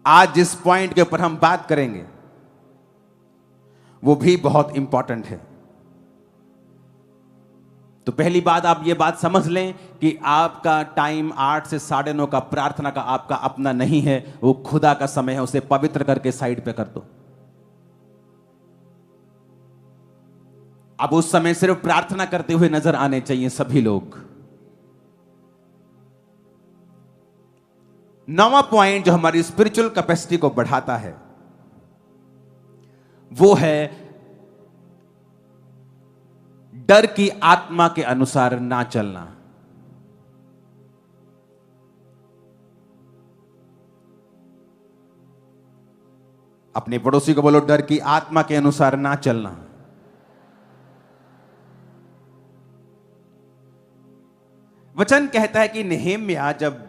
आज जिस पॉइंट के ऊपर हम बात करेंगे वो भी बहुत इंपॉर्टेंट है। तो पहली बात, आप ये बात समझ लें कि आपका टाइम 8 से 9:30 का प्रार्थना का आपका अपना नहीं है, वो खुदा का समय है। उसे पवित्र करके साइड पे कर दो। अब उस समय सिर्फ प्रार्थना करते हुए नजर आने चाहिए सभी लोग। 9वां पॉइंट जो हमारी स्पिरिचुअल कैपेसिटी को बढ़ाता है वो है डर की आत्मा के अनुसार ना चलना। अपने पड़ोसी को बोलो, डर की आत्मा के अनुसार ना चलना। वचन कहता है कि नेहेम्या जब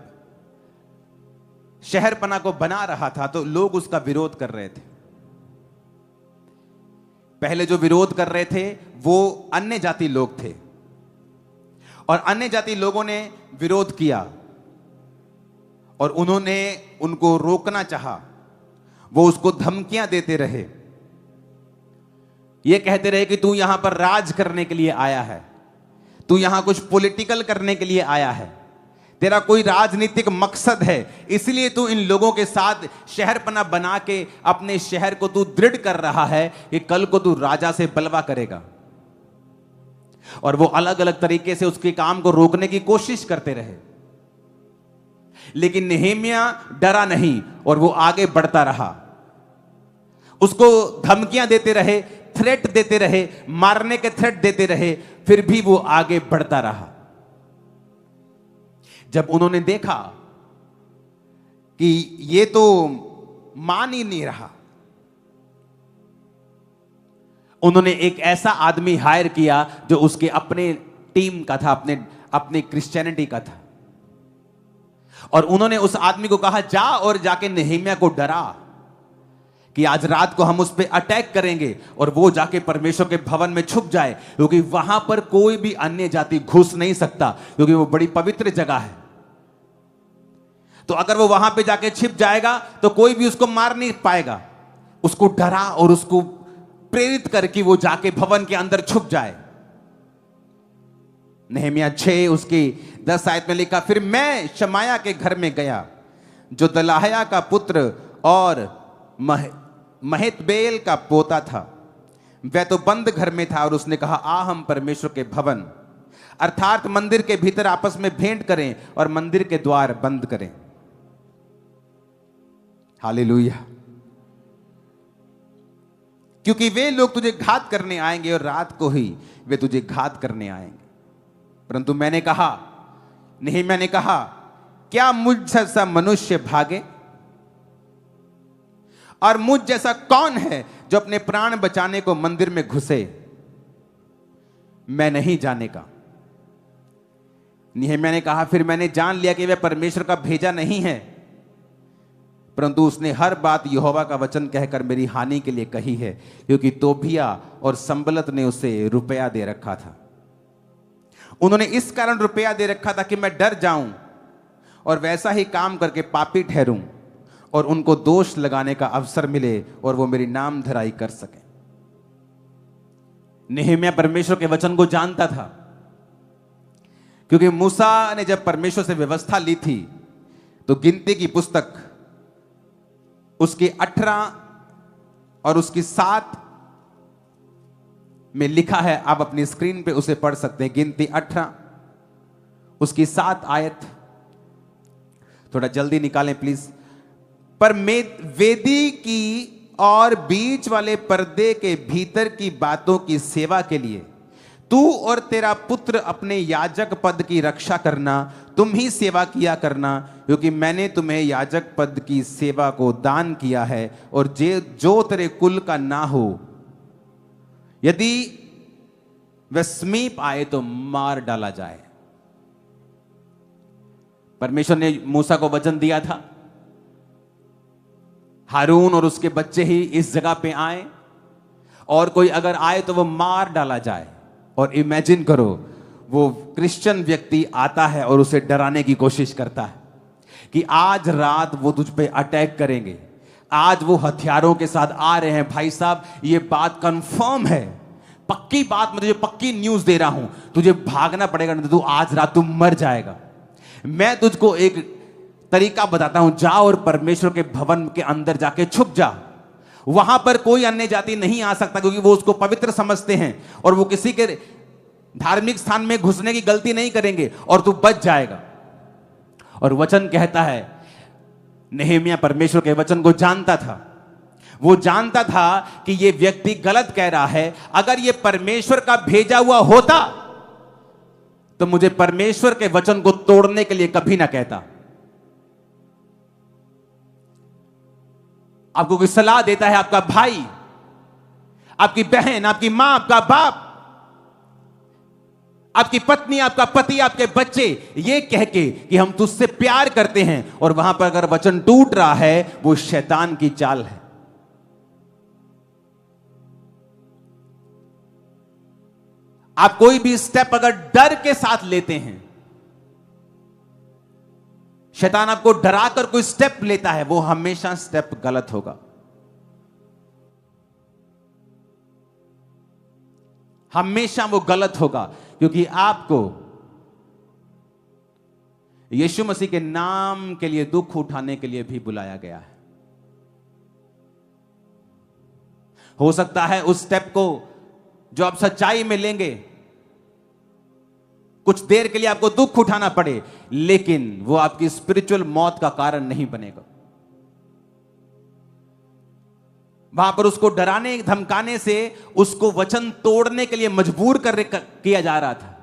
शहरपना को बना रहा था तो लोग उसका विरोध कर रहे थे। पहले जो विरोध कर रहे थे वो अन्य जाति लोग थे, और अन्य जाति लोगों ने विरोध किया और उन्होंने उनको रोकना चाहा। वो उसको धमकियां देते रहे, ये कहते रहे कि तू यहां पर राज करने के लिए आया है, तू यहां कुछ पॉलिटिकल करने के लिए आया है, तेरा कोई राजनीतिक मकसद है, इसलिए तू इन लोगों के साथ शहरपना बना के अपने शहर को तू दृढ़ कर रहा है कि कल को तू राजा से बलवा करेगा। और वो अलग अलग तरीके से उसके काम को रोकने की कोशिश करते रहे, लेकिन नेहेम्या डरा नहीं और वो आगे बढ़ता रहा। उसको धमकियां देते रहे, थ्रेट देते रहे, मारने के थ्रेट देते रहे, फिर भी वो आगे बढ़ता रहा। जब उन्होंने देखा कि ये तो मान ही नहीं रहा, उन्होंने एक ऐसा आदमी हायर किया जो उसके अपने टीम का था, अपने क्रिश्चियनिटी का था, और उन्होंने उस आदमी को कहा, जा और जाके नेहेम्या को डरा कि आज रात को हम उस पर अटैक करेंगे और वो जाके परमेश्वर के भवन में छुप जाए, क्योंकि वहां पर कोई भी अन्य जाति घुस नहीं सकता, क्योंकि वो बड़ी पवित्र जगह है। तो अगर वो वहां पे जाके छिप जाएगा तो कोई भी उसको मार नहीं पाएगा। उसको डरा और उसको प्रेरित करके वो जाके भवन के अंदर छुप जाए। नेहेम्या 6 उसकी 10 आयत में लिखा, फिर मैं शमाया के घर में गया जो दलाहया का पुत्र और महतबेल का पोता था। वह तो बंद घर में था, और उसने कहा, आ हम परमेश्वर के भवन अर्थात मंदिर के भीतर आपस में भेंट करें और मंदिर के द्वार बंद करें। हालेलुया। क्योंकि वे लोग तुझे घात करने आएंगे और रात को ही वे तुझे घात करने आएंगे। परंतु मैंने कहा, नेहेम्या ने कहा, क्या मुझ जैसा मनुष्य भागे, और मुझ जैसा कौन है जो अपने प्राण बचाने को मंदिर में घुसे? मैं नहीं जाने का। नेहेम्या ने कहा, फिर मैंने जान लिया कि वह परमेश्वर का भेजा नहीं है, परंतु उसने हर बात यहोवा का वचन कहकर मेरी हानि के लिए कही है, क्योंकि तोबिया और संबलत ने उसे रुपया दे रखा था। उन्होंने इस कारण रुपया दे रखा था कि मैं डर जाऊं और वैसा ही काम करके पापी ठहरूं और उनको दोष लगाने का अवसर मिले और वो मेरी नाम धराई कर सके। नेहेम्या परमेश्वर के वचन को जानता था, क्योंकि मूसा ने जब परमेश्वर से व्यवस्था ली थी तो गिनती की पुस्तक उसकी 18 और उसकी 7 में लिखा है। आप अपनी स्क्रीन पे उसे पढ़ सकते हैं। गिनती 18 उसकी 7 आयत, थोड़ा जल्दी निकालें प्लीज। पर वेदी की और बीच वाले पर्दे के भीतर की बातों की सेवा के लिए तू और तेरा पुत्र अपने याजक पद की रक्षा करना, तुम ही सेवा किया करना, क्योंकि मैंने तुम्हें याजक पद की सेवा को दान किया है, और जो तेरे कुल का ना हो, यदि वह समीप आए तो मार डाला जाए। परमेश्वर ने मूसा को वचन दिया था, हारून और उसके बच्चे ही इस जगह पे आए, और कोई अगर आए तो वो मार डाला जाए। और इमेजिन करो, वो क्रिश्चियन व्यक्ति आता है और उसे डराने की कोशिश करता है। कि आज रात वो तुझ पे अटैक करेंगे, आज वो हथियारों के साथ आ रहे हैं। भाई साहब, ये बात कंफर्म है, पक्की बात, मैं तुझे पक्की न्यूज दे रहा हूं। तुझे भागना पड़ेगा, नहीं तो तू आज रात तू मर जाएगा। मैं तुझको एक तरीका बताता हूं, जा और परमेश्वर के भवन के अंदर जाके छुप जा। वहां पर कोई अन्य जाति नहीं आ सकता, क्योंकि वो उसको पवित्र समझते हैं और वो किसी के धार्मिक स्थान में घुसने की गलती नहीं करेंगे और तू बच जाएगा। और वचन कहता है, नेहेमिया परमेश्वर के वचन को जानता था। वो जानता था कि ये व्यक्ति गलत कह रहा है। अगर ये परमेश्वर का भेजा हुआ होता तो मुझे परमेश्वर के वचन को तोड़ने के लिए कभी ना कहता। आपको कोई सलाह देता है, आपका भाई, आपकी बहन, आपकी मां, आपका बाप, आपकी पत्नी, आपका पति, आपके बच्चे, ये कह के कि हम तुझसे प्यार करते हैं, और वहां पर अगर वचन टूट रहा है, वो शैतान की चाल है। आप कोई भी स्टेप अगर डर के साथ लेते हैं, शैतान आपको डराकर कोई स्टेप लेता है, वो हमेशा स्टेप गलत होगा। हमेशा वो गलत होगा, क्योंकि आपको यीशु मसीह के नाम के लिए दुख उठाने के लिए भी बुलाया गया है। हो सकता है उस स्टेप को जो आप सच्चाई में लेंगे, कुछ देर के लिए आपको दुख उठाना पड़े, लेकिन वो आपकी स्पिरिचुअल मौत का कारण नहीं बनेगा। वहां पर उसको डराने धमकाने से उसको वचन तोड़ने के लिए मजबूर किया जा रहा था।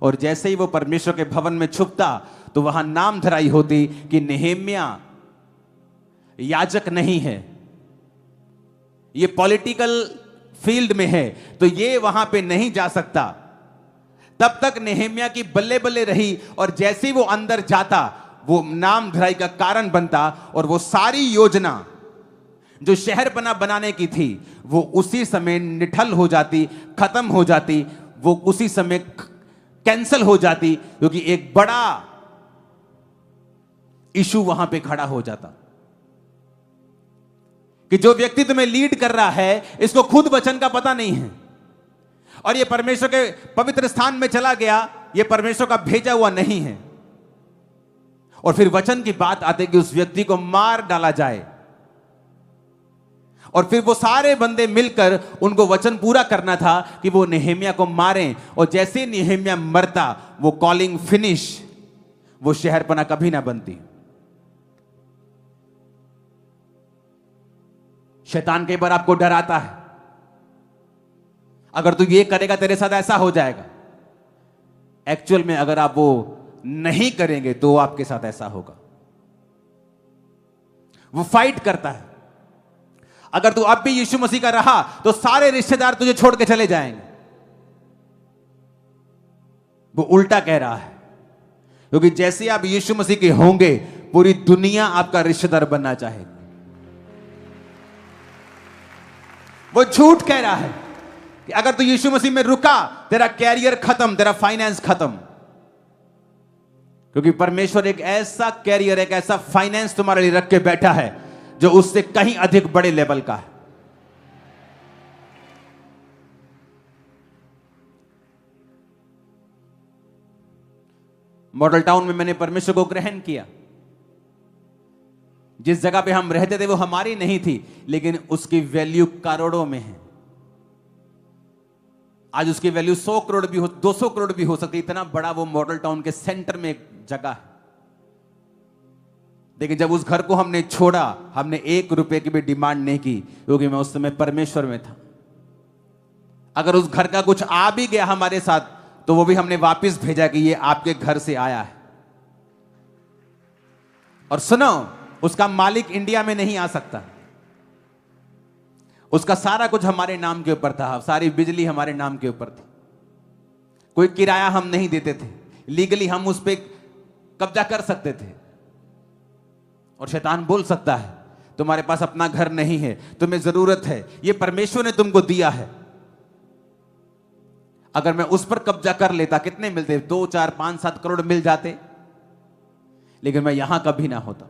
और जैसे ही वो परमेश्वर के भवन में छुपता, तो वहां नाम धराई होती कि नेहेमिया याजक नहीं है, ये पॉलिटिकल फील्ड में है, तो ये वहां पे नहीं जा सकता। तब तक नेहेमिया की बल्ले बल्ले रही, और जैसे ही वो अंदर जाता, वो नाम धराई का कारण बनता, और वो सारी योजना जो शहर बनाने की थी, वो उसी समय निठल हो जाती, खत्म हो जाती, वो उसी समय कैंसल हो जाती, क्योंकि एक बड़ा इशू वहां पे खड़ा हो जाता कि जो व्यक्ति तुम्हें लीड कर रहा है, इसको खुद वचन का पता नहीं है, और ये परमेश्वर के पवित्र स्थान में चला गया, ये परमेश्वर का भेजा हुआ नहीं है। और फिर वचन की बात आती कि उस व्यक्ति को मार डाला जाए, और फिर वो सारे बंदे मिलकर उनको वचन पूरा करना था कि वो नेहेमिया को मारें, और जैसे नेहेमिया मरता, वो कॉलिंग फिनिश, वो शहरपना कभी ना बनती। शैतान कई बार आपको डराता है, अगर तू ये करेगा तेरे साथ ऐसा हो जाएगा। एक्चुअल में अगर आप वो नहीं करेंगे तो आपके साथ ऐसा होगा। वो फाइट करता है। अगर तू अब भी यीशु मसीह का रहा, तो सारे रिश्तेदार तुझे छोड़ के चले जाएंगे। वो उल्टा कह रहा है, क्योंकि जैसे आप यीशु मसीह के होंगे, पूरी दुनिया आपका रिश्तेदार बनना चाहेगी। वो झूठ कह रहा है कि अगर तू यीशु मसीह में रुका, तेरा कैरियर खत्म, तेरा फाइनेंस खत्म। क्योंकि परमेश्वर एक ऐसा कैरियर, एक ऐसा फाइनेंस तुम्हारे लिए रख के बैठा है जो उससे कहीं अधिक बड़े लेवल का है। मॉडल टाउन में मैंने परमेश्वर को ग्रहण किया। जिस जगह पे हम रहते थे वो हमारी नहीं थी, लेकिन उसकी वैल्यू करोड़ों में है। आज उसकी वैल्यू 100 करोड़ भी हो, 200 करोड़ भी हो सकती है। इतना बड़ा वो मॉडल टाउन के सेंटर में एक जगह है। लेकिन जब उस घर को हमने छोड़ा, हमने 1 रुपए की भी डिमांड नहीं की, क्योंकि मैं उस समय परमेश्वर में था। अगर उस घर का कुछ आ भी गया हमारे साथ, तो वो भी हमने वापस भेजा कि ये आपके घर से आया है। और सुनो, उसका मालिक इंडिया में नहीं आ सकता। उसका सारा कुछ हमारे नाम के ऊपर था, सारी बिजली हमारे नाम के ऊपर थी। कोई किराया हम नहीं देते थे, लीगली हम उस पर कब्जा कर सकते थे। और शैतान बोल सकता है तुम्हारे पास अपना घर नहीं है, तुम्हें जरूरत है, ये परमेश्वर ने तुमको दिया है। अगर मैं उस पर कब्जा कर लेता, कितने मिलते? 2, 4, 5, 7 करोड़ मिल जाते। लेकिन मैं यहां कभी ना होता।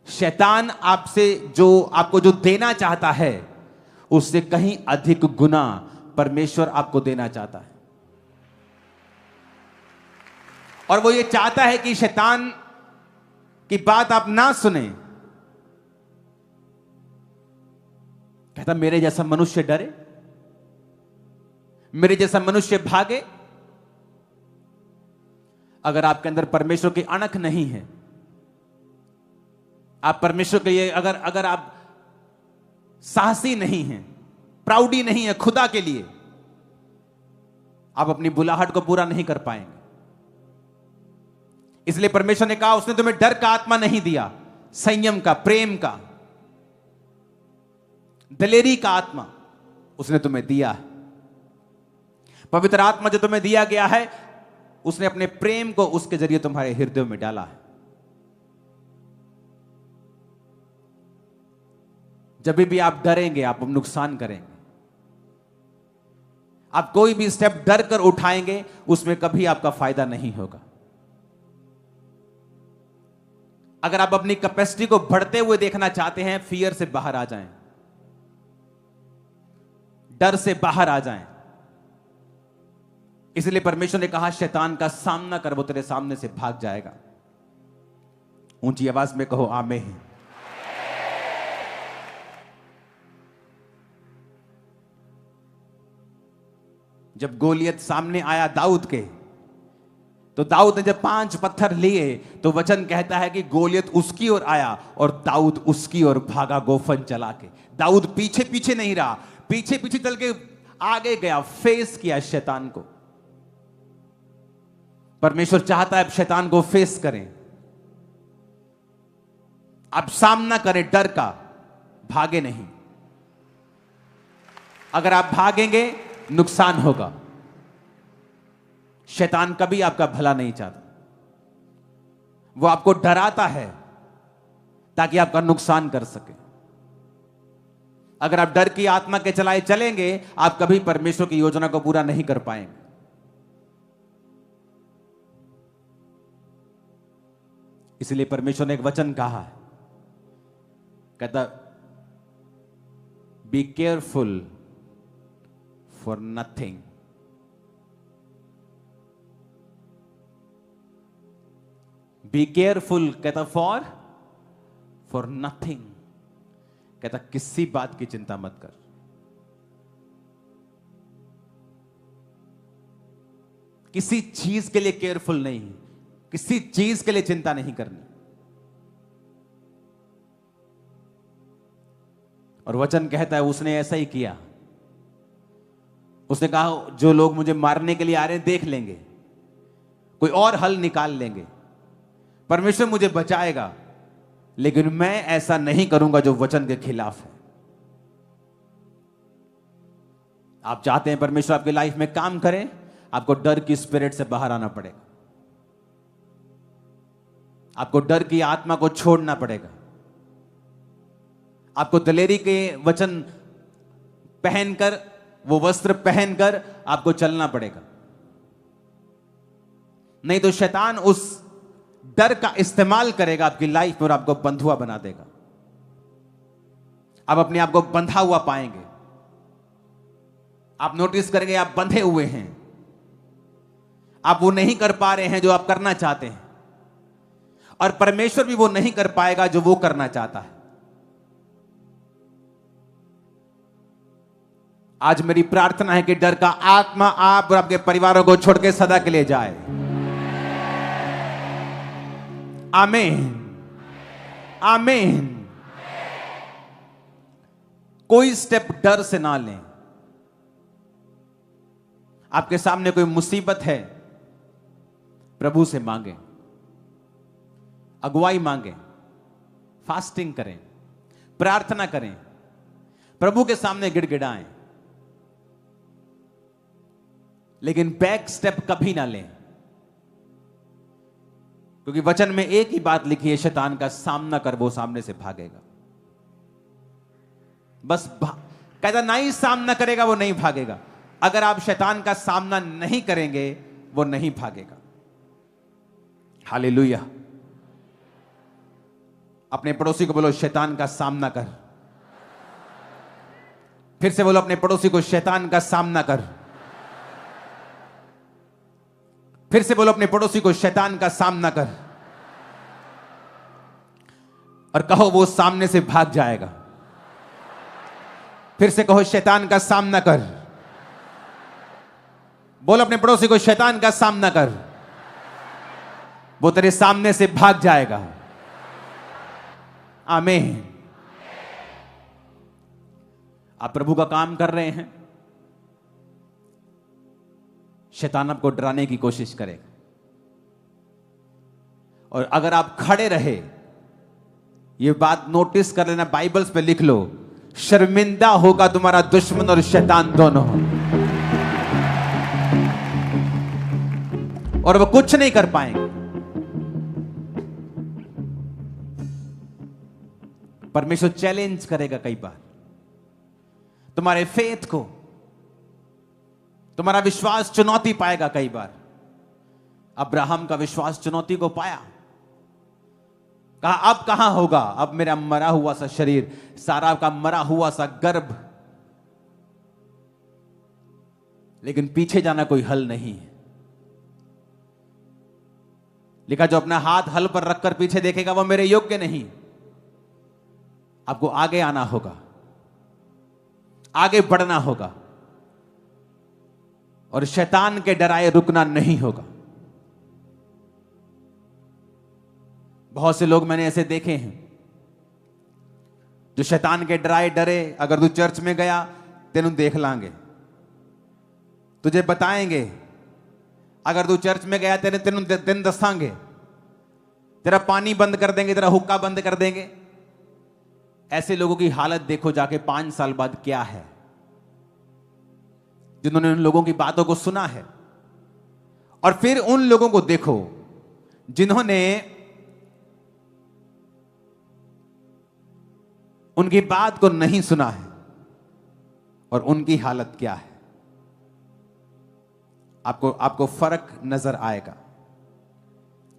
शैतान आपसे आपको जो देना चाहता है, उससे कहीं अधिक गुना परमेश्वर आपको देना चाहता है। और वो ये चाहता है कि शैतान की बात आप ना सुने। कहता मेरे जैसा मनुष्य डरे, मेरे जैसा मनुष्य भागे। अगर आपके अंदर परमेश्वर की अणख नहीं है, आप परमेश्वर के लिए अगर आप साहसी नहीं हैं, प्राउडी नहीं है खुदा के लिए, आप अपनी बुलाहट को पूरा नहीं कर पाएंगे। इसलिए परमेश्वर ने कहा उसने तुम्हें डर का आत्मा नहीं दिया, संयम का, प्रेम का, दलेरी का आत्मा उसने तुम्हें दिया है। पवित्र आत्मा जो तुम्हें दिया गया है, उसने अपने प्रेम को उसके जरिए तुम्हारे हृदय में डाला है। जब भी आप डरेंगे, आप नुकसान करेंगे। आप कोई भी स्टेप डर कर उठाएंगे, उसमें कभी आपका फायदा नहीं होगा। अगर आप अपनी कैपेसिटी को बढ़ते हुए देखना चाहते हैं, फियर से बाहर आ जाएं, डर से बाहर आ जाएं। इसलिए परमेश्वर ने कहा शैतान का सामना कर, वो तेरे सामने से भाग जाएगा। ऊंची आवाज में कहो आमीन। जब गोलियत सामने आया दाऊद के, तो दाऊद ने जब 5 पत्थर लिए, तो वचन कहता है कि गोलियत उसकी ओर आया और दाऊद उसकी ओर भागा गोफन चला के। दाऊद पीछे पीछे नहीं रहा, पीछे पीछे चल के आगे गया, फेस किया शैतान को। परमेश्वर चाहता है आप शैतान को फेस करें, आप सामना करें डर का, भागे नहीं। अगर आप भागेंगे नुकसान होगा। शैतान कभी आपका भला नहीं चाहता, वो आपको डराता है ताकि आपका नुकसान कर सके। अगर आप डर की आत्मा के चलाए चलेंगे, आप कभी परमेश्वर की योजना को पूरा नहीं कर पाएंगे। इसलिए परमेश्वर ने एक वचन कहा है, कहता be careful for nothing. Be careful कहता फॉर नथिंग, कहता किसी बात की चिंता मत कर। किसी चीज के लिए केयरफुल नहीं, किसी चीज के लिए चिंता नहीं करनी। और वचन कहता है उसने ऐसा ही किया। उसने कहा जो लोग मुझे मारने के लिए आ रहे हैं देख लेंगे, कोई और हल निकाल लेंगे, परमेश्वर मुझे बचाएगा, लेकिन मैं ऐसा नहीं करूंगा जो वचन के खिलाफ है। आप चाहते हैं परमेश्वर आपकी लाइफ में काम करे, आपको डर की स्पिरिट से बाहर आना पड़ेगा। आपको डर की आत्मा को छोड़ना पड़ेगा। आपको दलेरी के वचन पहनकर, वो वस्त्र पहनकर आपको चलना पड़ेगा। नहीं तो शैतान उस डर का इस्तेमाल करेगा आपकी लाइफ में और आपको बंधुआ बना देगा। आप अपने आप को बंधा हुआ पाएंगे। आप नोटिस करेंगे आप बंधे हुए हैं, आप वो नहीं कर पा रहे हैं जो आप करना चाहते हैं, और परमेश्वर भी वो नहीं कर पाएगा जो वो करना चाहता है। आज मेरी प्रार्थना है कि डर का आत्मा आप और आपके परिवारों को छोड़ के सदा के लिए जाए। आमीन, आमीन। कोई स्टेप डर से ना लें। आपके सामने कोई मुसीबत है, प्रभु से मांगे, अगुवाई मांगे, फास्टिंग करें, प्रार्थना करें, प्रभु के सामने गिड़गिड़ाएं, लेकिन बैक स्टेप कभी ना लें। क्योंकि वचन में एक ही बात लिखी है, शैतान का सामना कर वो सामने से भागेगा। बस कहता नहीं सामना करेगा वो नहीं भागेगा। अगर आप शैतान का सामना नहीं करेंगे वो नहीं भागेगा। हालेलुया। अपने पड़ोसी को बोलो शैतान का सामना कर। फिर से बोलो अपने पड़ोसी को शैतान का सामना कर। फिर से बोलो अपने पड़ोसी को शैतान का सामना कर। और कहो वो सामने से भाग जाएगा। फिर से कहो शैतान का सामना कर। बोलो अपने पड़ोसी को शैतान का सामना कर, वो तेरे सामने से भाग जाएगा। आमीन। आप प्रभु का काम कर रहे हैं, शैतान आपको डराने की कोशिश करेगा। और अगर आप खड़े रहे, यह बात नोटिस कर लेना, बाइबल्स पे लिख लो, शर्मिंदा होगा तुम्हारा दुश्मन और शैतान दोनों, और वो कुछ नहीं कर पाएंगे। परमेश्वर चैलेंज करेगा कई बार तुम्हारे फेथ को, तुम्हारा विश्वास चुनौती पाएगा कई बार। अब्राहम का विश्वास चुनौती को पाया, कहा अब कहां होगा, अब मेरा मरा हुआ सा शरीर, सारा का मरा हुआ सा गर्भ, लेकिन पीछे जाना कोई हल नहीं है। लिखा जो अपना हाथ हल पर रखकर पीछे देखेगा वह मेरे योग्य नहीं। आपको आगे आना होगा, आगे बढ़ना होगा, और शैतान के डराए रुकना नहीं होगा। बहुत से लोग मैंने ऐसे देखे हैं जो शैतान के डराए डरे, अगर तू चर्च में गया तेनू देख लांगे, तुझे बताएंगे, अगर तू चर्च में गया तेरे तेनू दिन दसांगे, तेरा पानी बंद कर देंगे, तेरा हुक्का बंद कर देंगे। ऐसे लोगों की हालत देखो जाके 5 साल बाद क्या है, जिन्होंने उन लोगों की बातों को सुना है। और फिर उन लोगों को देखो जिन्होंने उनकी बात को नहीं सुना है, और उनकी हालत क्या है। आपको फर्क नजर आएगा।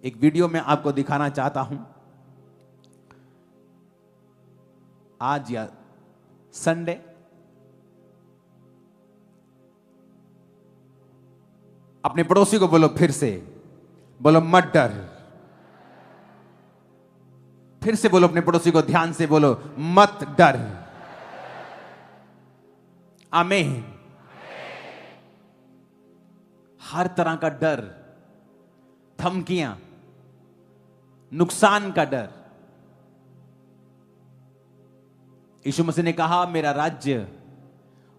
एक वीडियो में आपको दिखाना चाहता हूं। आज या संडे अपने पड़ोसी को बोलो, फिर से बोलो मत डर। फिर से बोलो अपने पड़ोसी को, ध्यान से बोलो मत डर। आमीन। हर तरह का डर, धमकियां, नुकसान का डर। यीशु मसीह ने कहा मेरा राज्य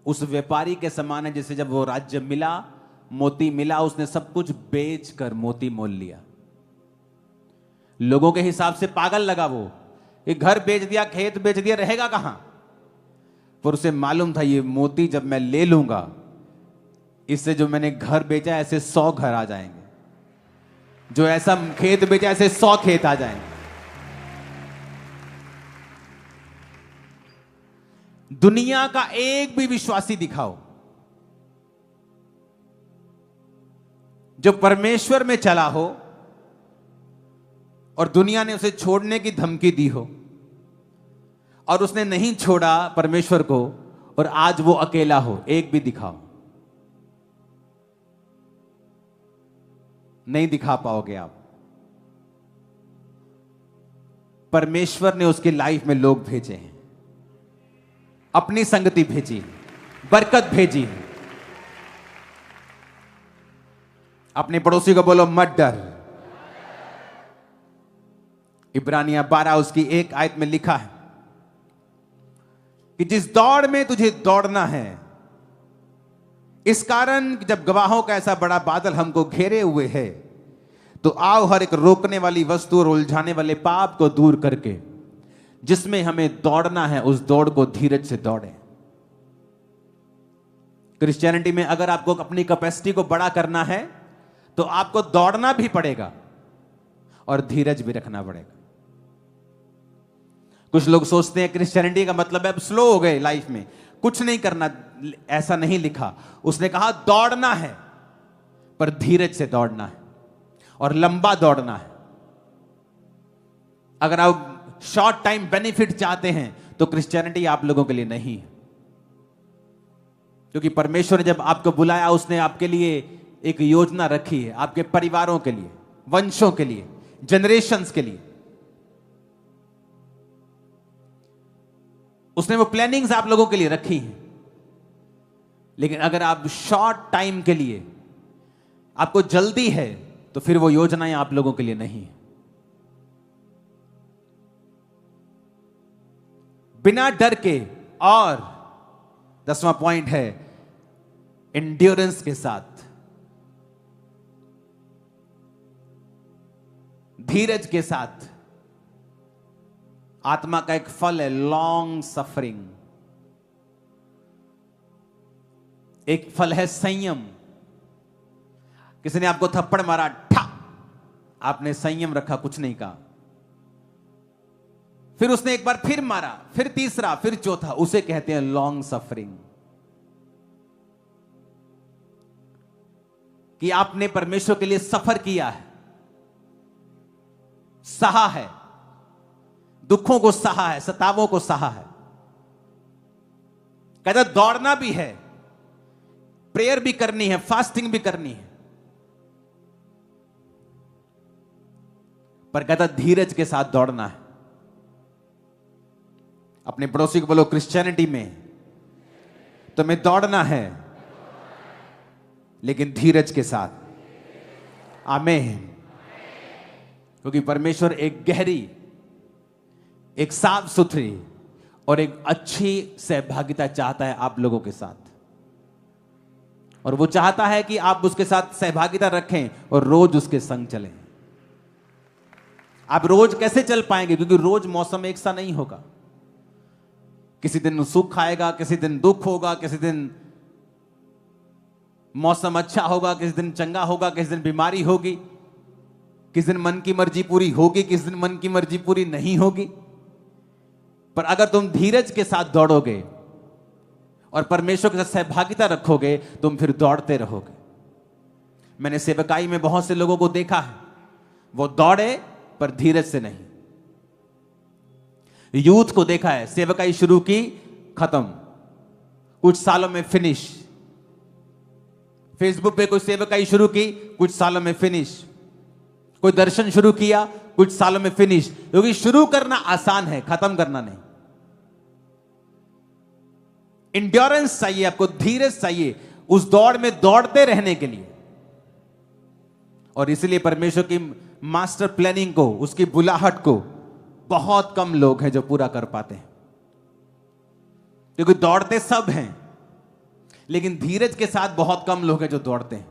उस व्यापारी के समान है, जैसे जब वो राज्य मिला, मोती मिला, उसने सब कुछ बेचकर मोती मोल लिया। लोगों के हिसाब से पागल लगा वो, ये घर बेच दिया, खेत बेच दिया, रहेगा कहां। पर उसे मालूम था ये मोती जब मैं ले लूंगा, इससे जो मैंने घर बेचा ऐसे 100 घर आ जाएंगे, जो ऐसा खेत बेचा ऐसे 100 खेत आ जाएंगे। दुनिया का एक भी विश्वासी दिखाओ जो परमेश्वर में चला हो और दुनिया ने उसे छोड़ने की धमकी दी हो, और उसने नहीं छोड़ा परमेश्वर को, और आज वो अकेला हो। एक भी दिखाओ, नहीं दिखा पाओगे आप। परमेश्वर ने उसकी लाइफ में लोग भेजे हैं, अपनी संगति भेजी, बरकत भेजी। अपने पड़ोसी को बोलो मत डर। इब्रानिया 12 उसकी 1 आयत में लिखा है कि जिस दौड़ में तुझे दौड़ना है, इस कारण जब गवाहों का ऐसा बड़ा बादल हमको घेरे हुए है, तो आओ हर एक रोकने वाली वस्तु और उलझाने वाले पाप को दूर करके जिसमें हमें दौड़ना है, उस दौड़ को धीरज से दौड़े। क्रिश्चियनिटी में अगर आपको अपनी कैपेसिटी को बड़ा करना है तो आपको दौड़ना भी पड़ेगा और धीरज भी रखना पड़ेगा। कुछ लोग सोचते हैं क्रिश्चियनिटी का मतलब है अब स्लो हो गए लाइफ में, कुछ नहीं करना। ऐसा नहीं लिखा। उसने कहा दौड़ना है, पर धीरज से दौड़ना है और लंबा दौड़ना है। अगर आप शॉर्ट टाइम बेनिफिट चाहते हैं तो क्रिश्चियनिटी आप लोगों के लिए नहीं है। क्योंकि परमेश्वर ने जब आपको बुलाया, उसने आपके लिए एक योजना रखी है, आपके परिवारों के लिए, वंशों के लिए, जनरेशंस के लिए। उसने वो प्लानिंग्स आप लोगों के लिए रखी हैं। लेकिन अगर आप शॉर्ट टाइम के लिए, आपको जल्दी है, तो फिर वो योजनाएं आप लोगों के लिए नहीं है। बिना डर के, और 10वां पॉइंट है एंड्योरेंस के साथ, धीरज के साथ। आत्मा का एक फल है लॉन्ग सफरिंग, एक फल है संयम। किसी ने आपको थप्पड़ मारा, ठा, आपने संयम रखा, कुछ नहीं कहा। फिर उसने एक बार फिर मारा, फिर तीसरा, फिर चौथा, उसे कहते हैं लॉन्ग सफरिंग। कि आपने परमेश्वर के लिए सफर किया है, सहा है, दुखों को सहा है, सतावों को सहा है। कहता दौड़ना भी है, प्रेयर भी करनी है, फास्टिंग भी करनी है, पर कहता धीरज के साथ दौड़ना है। अपने पड़ोसी को बोलो, क्रिश्चियनिटी में तुम्हें दौड़ना है, लेकिन धीरज के साथ। आमीन। क्योंकि परमेश्वर एक गहरी, एक साफ सुथरी और एक अच्छी सहभागिता चाहता है आप लोगों के साथ। और वो चाहता है कि आप उसके साथ सहभागिता रखें और रोज उसके संग चलें। आप रोज कैसे चल पाएंगे? क्योंकि रोज मौसम एक सा नहीं होगा। किसी दिन सुख आएगा, किसी दिन दुख होगा, किसी दिन मौसम अच्छा होगा, किसी दिन चंगा होगा, किसी दिन बीमारी होगी, किसी दिन मन की मर्जी पूरी होगी, किसी दिन मन की मर्जी पूरी नहीं होगी। पर अगर तुम धीरज के साथ दौड़ोगे और परमेश्वर के साथ सहभागिता रखोगे, तुम फिर दौड़ते रहोगे। मैंने सेवकाई में बहुत से लोगों को देखा है, वो दौड़े पर धीरज से नहीं। यूथ को देखा है, सेवकाई शुरू की, खत्म, कुछ सालों में फिनिश। फेसबुक पे कोई सेवकाई शुरू की, कुछ सालों में फिनिश। कोई दर्शन शुरू किया, कुछ सालों में फिनिश। क्योंकि शुरू करना आसान है, खत्म करना नहीं। इंड्योरेंस चाहिए आपको, धीरज चाहिए उस दौड़ में दौड़ते रहने के लिए। और इसलिए परमेश्वर की मास्टर प्लानिंग को, उसकी बुलाहट को बहुत कम लोग हैं जो पूरा कर पाते हैं। क्योंकि दौड़ते सब हैं, लेकिन धीरज के साथ बहुत कम लोग हैं जो दौड़ते हैं।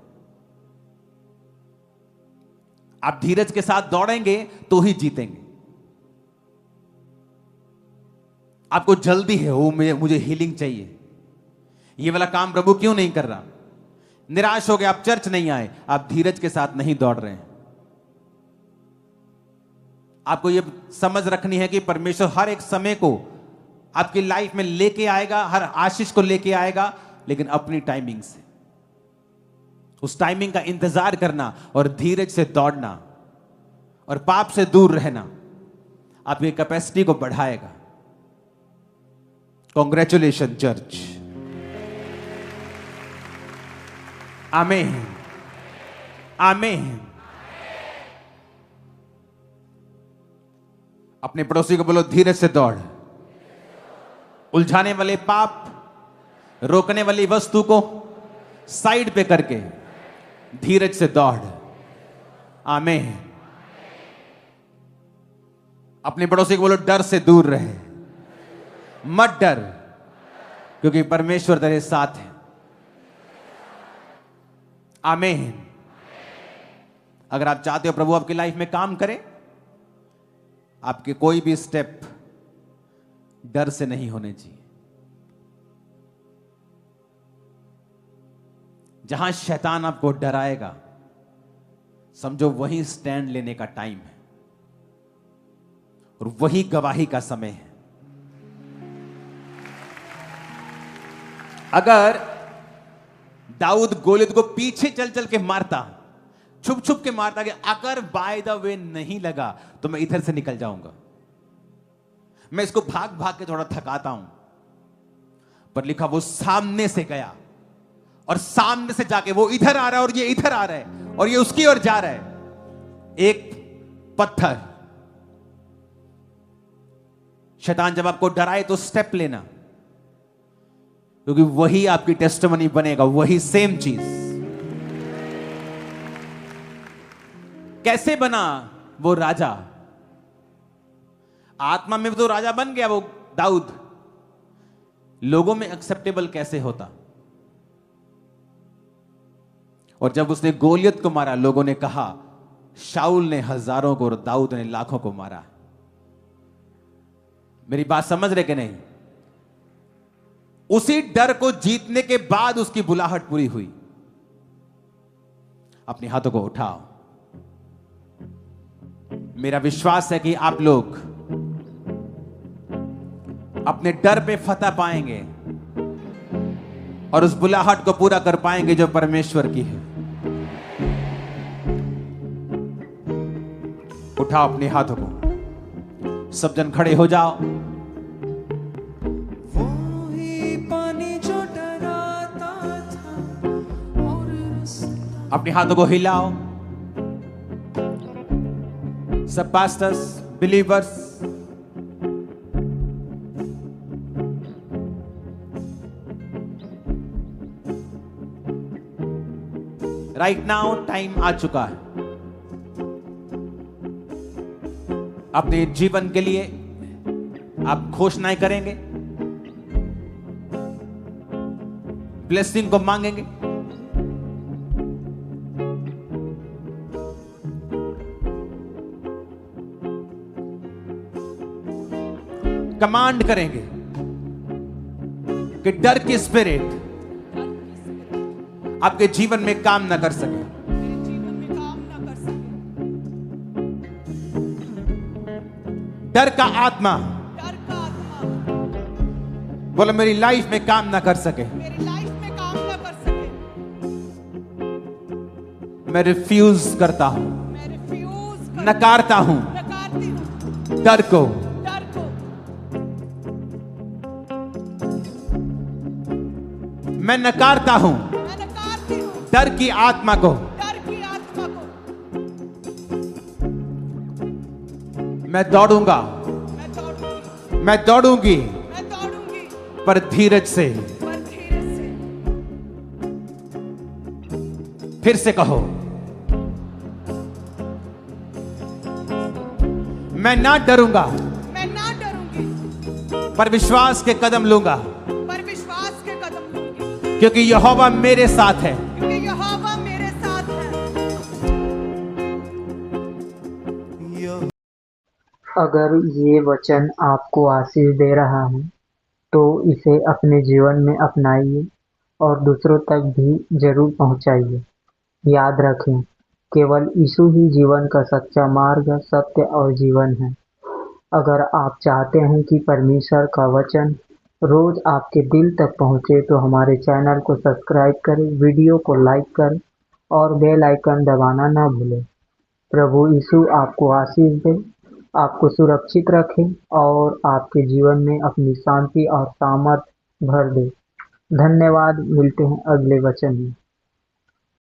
आप धीरज के साथ दौड़ेंगे तो ही जीतेंगे। आपको जल्दी है, वो मुझे हीलिंग चाहिए, ये वाला काम प्रभु क्यों नहीं कर रहा, निराश हो गए, आप चर्च नहीं आए, आप धीरज के साथ नहीं दौड़ रहे हैं। आपको ये समझ रखनी है कि परमेश्वर हर एक समय को आपकी लाइफ में लेके आएगा, हर आशीष को लेके आएगा, लेकिन अपनी टाइमिंग से। उस टाइमिंग का इंतजार करना और धीरज से दौड़ना और पाप से दूर रहना आपकी कैपेसिटी को बढ़ाएगा। Congratulation church. आमीन, आमीन। अपने पड़ोसी को बोलो, धीरज से दौड़। उलझाने वाले पाप, रोकने वाली वस्तु को साइड पे करके धीरज से दौड़। आमीन। अपने पड़ोसी को बोलो, डर से दूर रहे, मत डर, क्योंकि परमेश्वर तेरे साथ है। आमीन। अगर आप चाहते हो प्रभु आपकी लाइफ में काम करे, आपके कोई भी स्टेप डर से नहीं होने चाहिए। जहां शैतान आपको डराएगा, समझो वही स्टैंड लेने का टाइम है और वही गवाही का समय है। अगर दाऊद गोलियत को पीछे चल चल के मारता, छुप छुप के मारता, कि अगर बाय द वे नहीं लगा तो मैं इधर से निकल जाऊंगा, मैं इसको भाग भाग के थोड़ा थकाता हूं, पर लिखा वो सामने से गया और सामने से जाके वो इधर आ रहा है और ये इधर आ रहा है और ये उसकी ओर जा रहा है। एक पत्थर, शैतान जब आपको डराए तो स्टेप लेना, क्योंकि वही आपकी टेस्टिमनी बनेगा, वही सेम चीज। कैसे बना वो राजा? आत्मा में तो राजा बन गया वो दाऊद, लोगों में एक्सेप्टेबल कैसे होता? और जब उसने गोलियत को मारा, लोगों ने कहा शाऊल ने हजारों को और दाऊद ने लाखों को मारा। मेरी बात समझ रहे कि नहीं? उसी डर को जीतने के बाद उसकी बुलाहट पूरी हुई। अपने हाथों को उठाओ। मेरा विश्वास है कि आप लोग अपने डर पे फतह पाएंगे और उस बुलाहट को पूरा कर पाएंगे जो परमेश्वर की है। उठाओ अपने हाथों को, सब जन खड़े हो जाओ। अपने हाथों को हिलाओ। सब pastors, believers, right now time आ चुका है। अपने जीवन के लिए आप घोषणाएं करेंगे, ब्लेसिंग को मांगेंगे। कमांड करेंगे कि डर की स्पिरिट आपके जीवन में काम ना कर सके। डर का आत्मा बोलो मेरी लाइफ में काम ना कर सके। मैं रिफ्यूज करता हूं, नकारता हूं डर को। मैं नकारता हूं डर की आत्मा को। मैं दौड़ूंगा, मैं दौड़ूंगी, पर धीरज से। फिर से कहो, मैं ना डरूंगा, पर विश्वास के कदम लूंगा, क्योंकि यहोवा मेरे साथ है। अगर ये वचन आपको आशीष दे रहा है तो इसे अपने जीवन में अपनाइए और दूसरों तक भी जरूर पहुंचाइए। याद रखें, केवल यीशु ही जीवन का सच्चा मार्ग, सत्य और जीवन है। अगर आप चाहते हैं कि परमेश्वर का वचन रोज आपके दिल तक पहुंचे तो हमारे चैनल को सब्सक्राइब करें, वीडियो को लाइक करें और बेल आइकन दबाना ना भूलें। प्रभु यीशु आपको आशीष दे, आपको सुरक्षित रखें और आपके जीवन में अपनी शांति और सामर्थ भर दे। धन्यवाद। मिलते हैं अगले वचन में।